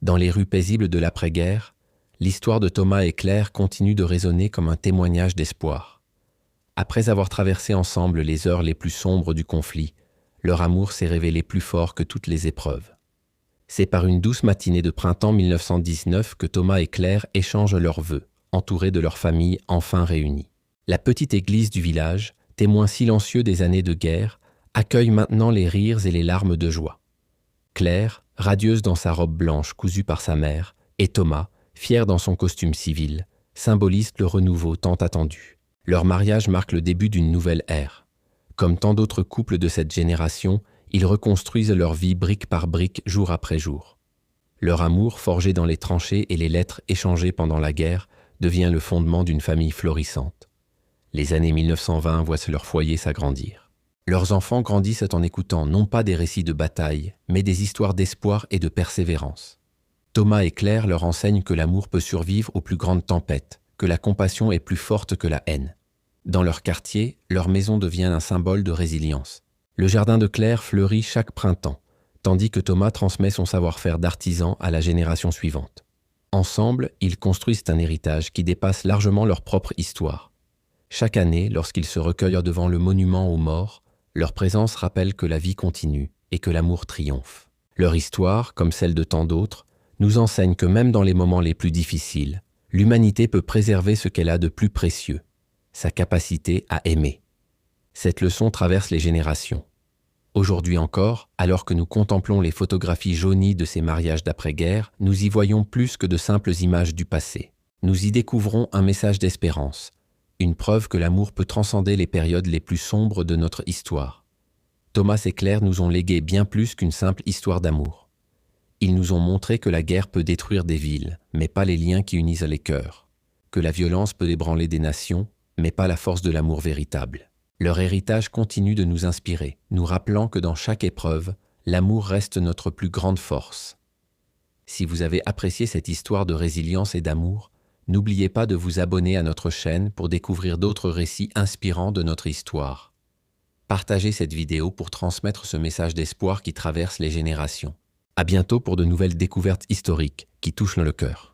Dans les rues paisibles de l'après-guerre, l'histoire de Thomas et Claire continue de résonner comme un témoignage d'espoir. Après avoir traversé ensemble les heures les plus sombres du conflit, leur amour s'est révélé plus fort que toutes les épreuves. C'est par une douce matinée de printemps 1919 que Thomas et Claire échangent leurs vœux, entourés de leur famille enfin réunie. La petite église du village, témoin silencieux des années de guerre, accueille maintenant les rires et les larmes de joie. Claire, radieuse dans sa robe blanche cousue par sa mère, et Thomas, fier dans son costume civil, symbolisent le renouveau tant attendu. Leur mariage marque le début d'une nouvelle ère. Comme tant d'autres couples de cette génération, ils reconstruisent leur vie brique par brique, jour après jour. Leur amour, forgé dans les tranchées et les lettres échangées pendant la guerre, devient le fondement d'une famille florissante. Les années 1920 voient leur foyer s'agrandir. Leurs enfants grandissent en écoutant non pas des récits de bataille, mais des histoires d'espoir et de persévérance. Thomas et Claire leur enseignent que l'amour peut survivre aux plus grandes tempêtes, que la compassion est plus forte que la haine. Dans leur quartier, leur maison devient un symbole de résilience. Le jardin de Claire fleurit chaque printemps, tandis que Thomas transmet son savoir-faire d'artisan à la génération suivante. Ensemble, ils construisent un héritage qui dépasse largement leur propre histoire. Chaque année, lorsqu'ils se recueillent devant le monument aux morts, leur présence rappelle que la vie continue et que l'amour triomphe. Leur histoire, comme celle de tant d'autres, nous enseigne que même dans les moments les plus difficiles, l'humanité peut préserver ce qu'elle a de plus précieux, sa capacité à aimer. Cette leçon traverse les générations. Aujourd'hui encore, alors que nous contemplons les photographies jaunies de ces mariages d'après-guerre, nous y voyons plus que de simples images du passé. Nous y découvrons un message d'espérance, une preuve que l'amour peut transcender les périodes les plus sombres de notre histoire. Thomas et Claire nous ont légué bien plus qu'une simple histoire d'amour. Ils nous ont montré que la guerre peut détruire des villes, mais pas les liens qui unissent les cœurs, que la violence peut ébranler des nations, mais pas la force de l'amour véritable. Leur héritage continue de nous inspirer, nous rappelant que dans chaque épreuve, l'amour reste notre plus grande force. Si vous avez apprécié cette histoire de résilience et d'amour, n'oubliez pas de vous abonner à notre chaîne pour découvrir d'autres récits inspirants de notre histoire. Partagez cette vidéo pour transmettre ce message d'espoir qui traverse les générations. À bientôt pour de nouvelles découvertes historiques qui touchent le cœur.